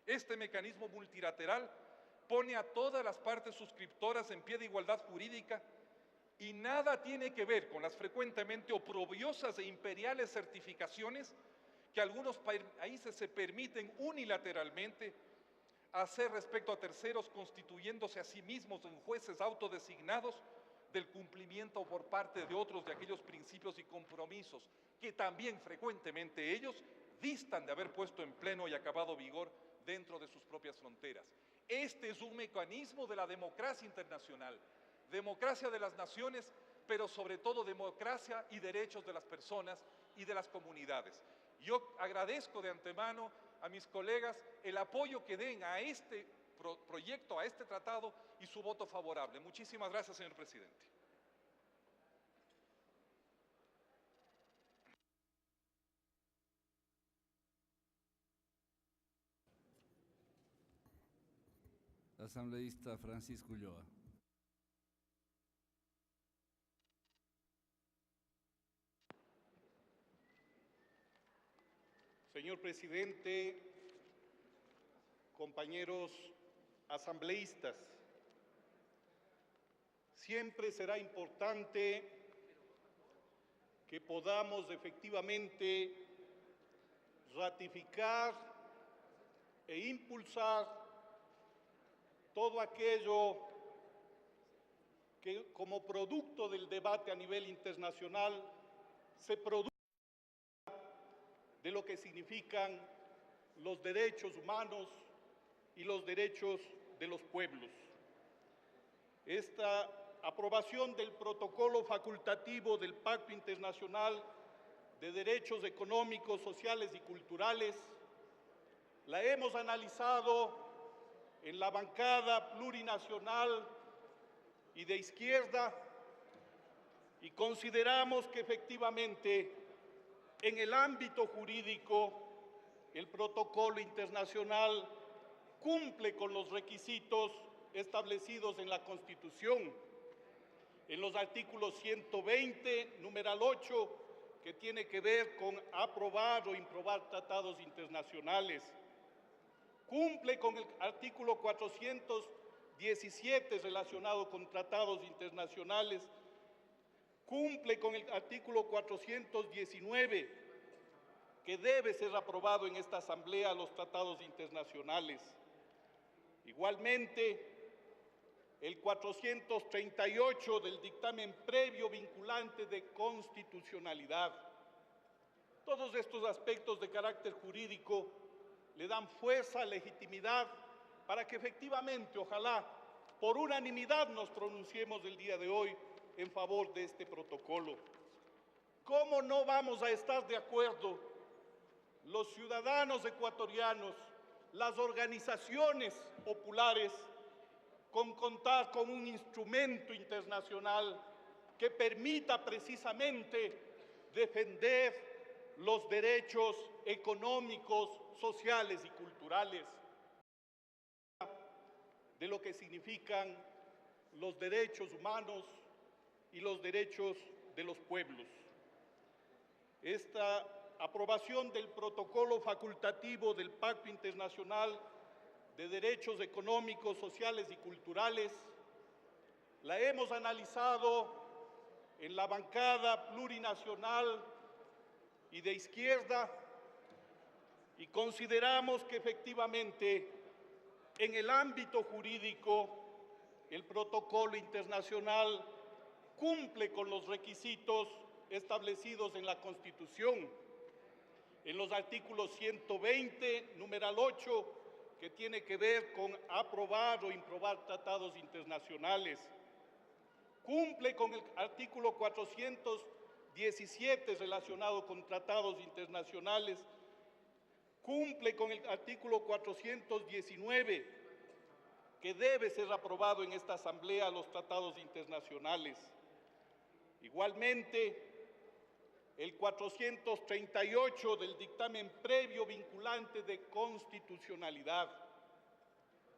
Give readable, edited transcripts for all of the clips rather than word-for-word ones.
Este mecanismo multilateral pone a todas las partes suscriptoras en pie de igualdad jurídica y nada tiene que ver con las frecuentemente oprobiosas e imperiales certificaciones que algunos países se permiten unilateralmente hacer respecto a terceros, constituyéndose a sí mismos en jueces autodesignados del cumplimiento por parte de otros de aquellos principios y compromisos que también frecuentemente ellos distan de haber puesto en pleno y acabado vigor dentro de sus propias fronteras. Este es un mecanismo de la democracia internacional, democracia de las naciones, pero sobre todo democracia y derechos de las personas y de las comunidades. Yo agradezco de antemano a mis colegas el apoyo que den a este proyecto, a este tratado y su voto favorable. Muchísimas gracias, señor presidente. Asambleísta Francisco Ulloa. Señor presidente, compañeros asambleístas, siempre será importante que podamos efectivamente ratificar e impulsar todo aquello que como producto del debate a nivel internacional se produce de lo que significan los derechos humanos y los derechos de los pueblos. Esta aprobación del protocolo facultativo del Pacto Internacional de Derechos Económicos, Sociales y Culturales la hemos analizado en la bancada plurinacional y de izquierda y consideramos que efectivamente en el ámbito jurídico el protocolo internacional cumple con los requisitos establecidos en la Constitución, en los artículos 120, numeral 8, que tiene que ver con aprobar o improbar tratados internacionales. Cumple con el artículo 417 relacionado con tratados internacionales. Cumple con el artículo 419, que debe ser aprobado en esta Asamblea los tratados internacionales. Igualmente, el 438 del dictamen previo vinculante de constitucionalidad. Todos estos aspectos de carácter jurídico le dan fuerza, legitimidad, para que efectivamente, ojalá, por unanimidad nos pronunciemos el día de hoy en favor de este protocolo. ¿Cómo no vamos a estar de acuerdo los ciudadanos ecuatorianos, las organizaciones populares, con contar con un instrumento internacional que permita precisamente defender los derechos económicos, sociales y culturales, de lo que significan los derechos humanos y los derechos de los pueblos? Esta aprobación del protocolo facultativo del Pacto Internacional de Derechos Económicos, Sociales y Culturales la hemos analizado en la bancada plurinacional y de izquierda y consideramos que efectivamente en el ámbito jurídico el protocolo internacional cumple con los requisitos establecidos en la Constitución, en los artículos 120, numeral 8, que tiene que ver con aprobar o improbar tratados internacionales. Cumple con el artículo 417 relacionado con tratados internacionales. Cumple con el artículo 419, que debe ser aprobado en esta Asamblea los tratados internacionales. Igualmente, el 438 del dictamen previo vinculante de constitucionalidad.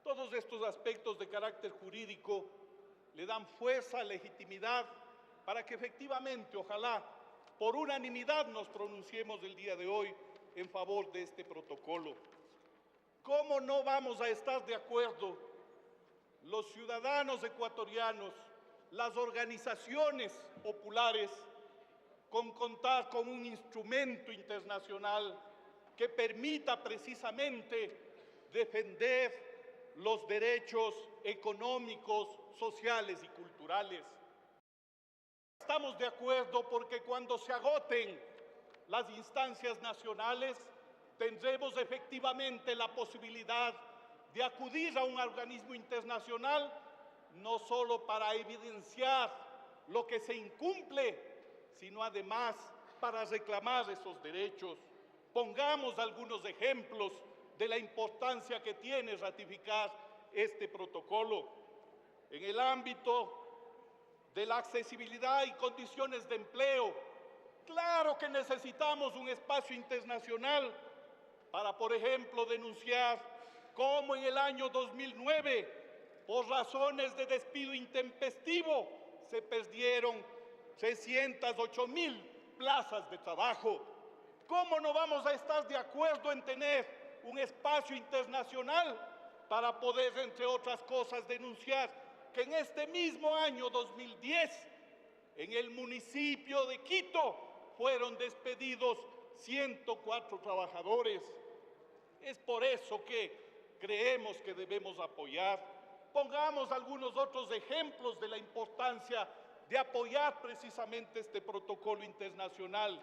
Todos estos aspectos de carácter jurídico le dan fuerza, legitimidad, para que efectivamente, ojalá, por unanimidad nos pronunciemos el día de hoy en favor de este protocolo. ¿Cómo no vamos a estar de acuerdo los ciudadanos ecuatorianos, las organizaciones populares, con contar con un instrumento internacional que permita precisamente defender los derechos económicos, sociales y culturales? Estamos de acuerdo porque cuando se agoten las instancias nacionales, tendremos efectivamente la posibilidad de acudir a un organismo internacional, no solo para evidenciar lo que se incumple, sino además para reclamar esos derechos. Pongamos algunos ejemplos de la importancia que tiene ratificar este protocolo. En el ámbito de la accesibilidad y condiciones de empleo, claro que necesitamos un espacio internacional para, por ejemplo, denunciar cómo en el año 2009, por razones de despido intempestivo, se perdieron 308.000 plazas de trabajo. ¿Cómo no vamos a estar de acuerdo en tener un espacio internacional para poder, entre otras cosas, denunciar que en este mismo año 2010, en el municipio de Quito, fueron despedidos 104 trabajadores? Es por eso que creemos que debemos apoyar. Pongamos algunos otros ejemplos de la importancia de apoyar precisamente este protocolo internacional.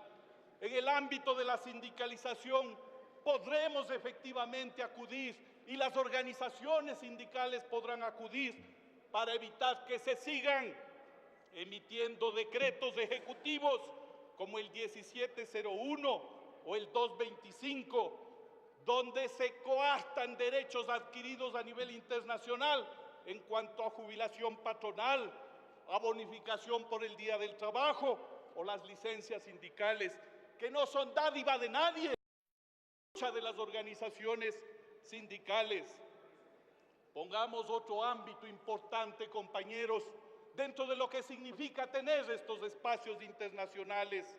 En el ámbito de la sindicalización podremos efectivamente acudir y las organizaciones sindicales podrán acudir para evitar que se sigan emitiendo decretos ejecutivos como el 1701 o el 225, donde se coartan derechos adquiridos a nivel internacional en cuanto a jubilación patronal, a bonificación por el Día del Trabajo o las licencias sindicales, que no son dádiva de nadie, de las organizaciones sindicales. Pongamos otro ámbito importante, compañeros, dentro de lo que significa tener estos espacios internacionales.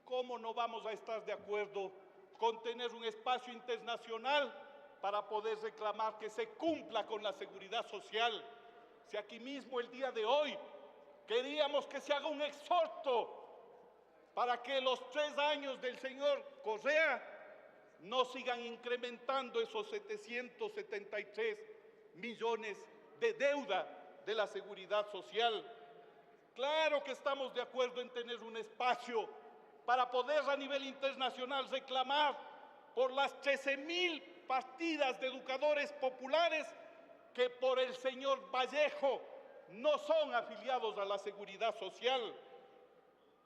¿Cómo no vamos a estar de acuerdo con tener un espacio internacional para poder reclamar que se cumpla con la seguridad social? Si aquí mismo el día de hoy queríamos que se haga un exhorto para que los 3 años del señor Correa no sigan incrementando esos 773 millones de deuda de la seguridad social. Claro que estamos de acuerdo en tener un espacio para poder a nivel internacional reclamar por las 13.000 partidas de educadores populares que por el señor Vallejo no son afiliados a la seguridad social.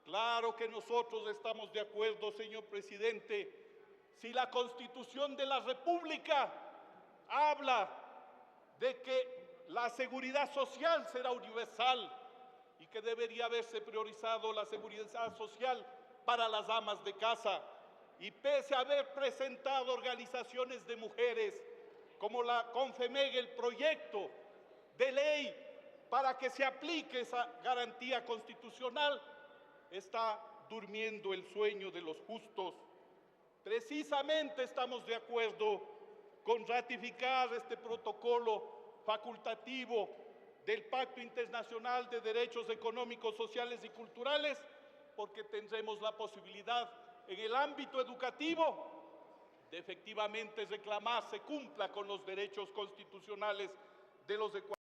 Claro que nosotros estamos de acuerdo, señor presidente, si la Constitución de la República habla de que la seguridad social será universal y que debería haberse priorizado la seguridad social para las amas de casa, y pese a haber presentado organizaciones de mujeres como la CONFEMEG el proyecto de ley para que se aplique esa garantía constitucional, está durmiendo el sueño de los justos. Precisamente estamos de acuerdo con ratificar este protocolo facultativo del Pacto Internacional de Derechos Económicos, Sociales y Culturales, porque tendremos la posibilidad en el ámbito educativo de efectivamente reclamar se cumpla con los derechos constitucionales de los ecuatorianos.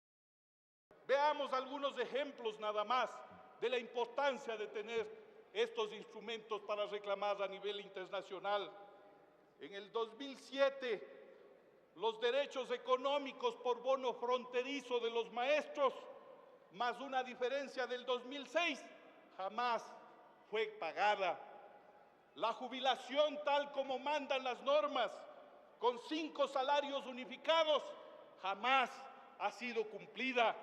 Veamos algunos ejemplos nada más de la importancia de tener estos instrumentos para reclamar a nivel internacional. En el 2007, los derechos económicos por bono fronterizo de los maestros, más una diferencia del 2006, jamás fue pagada. La jubilación tal como mandan las normas, con 5 salarios unificados, jamás ha sido cumplida.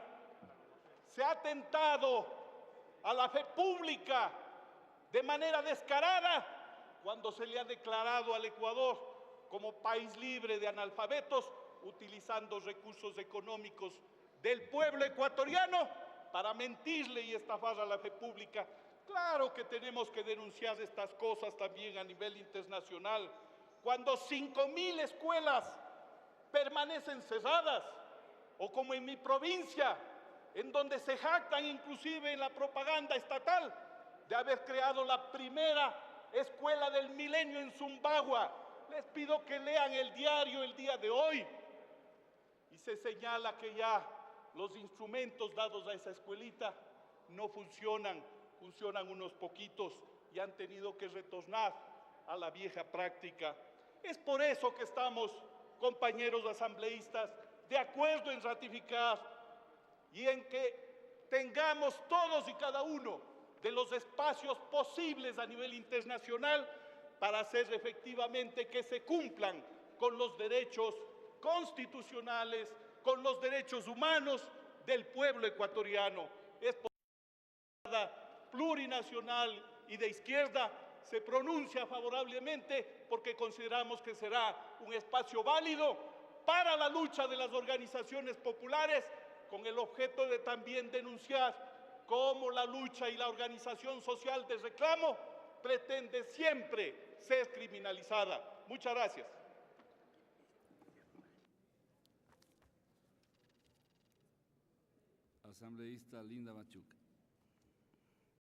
Se ha atentado a la fe pública de manera descarada cuando se le ha declarado al Ecuador como país libre de analfabetos, utilizando recursos económicos del pueblo ecuatoriano para mentirle y estafar a la fe pública. Claro que tenemos que denunciar estas cosas también a nivel internacional. Cuando 5.000 escuelas permanecen cerradas, o como en mi provincia, en donde se jactan inclusive en la propaganda estatal de haber creado la primera escuela del milenio en Zumbagua. Les pido que lean el diario el día de hoy y se señala que ya los instrumentos dados a esa escuelita no funcionan, funcionan unos poquitos y han tenido que retornar a la vieja práctica. Es por eso que estamos, compañeros asambleístas, de acuerdo en ratificar y en que tengamos todos y cada uno de los espacios posibles a nivel internacional para hacer efectivamente que se cumplan con los derechos constitucionales, con los derechos humanos del pueblo ecuatoriano. Es por eso que la bancada plurinacional y de izquierda se pronuncia favorablemente porque consideramos que será un espacio válido para la lucha de las organizaciones populares, con el objeto de también denunciar cómo la lucha y la organización social de reclamo pretende siempre ser criminalizada. Muchas gracias. Asambleísta Linda Machuca.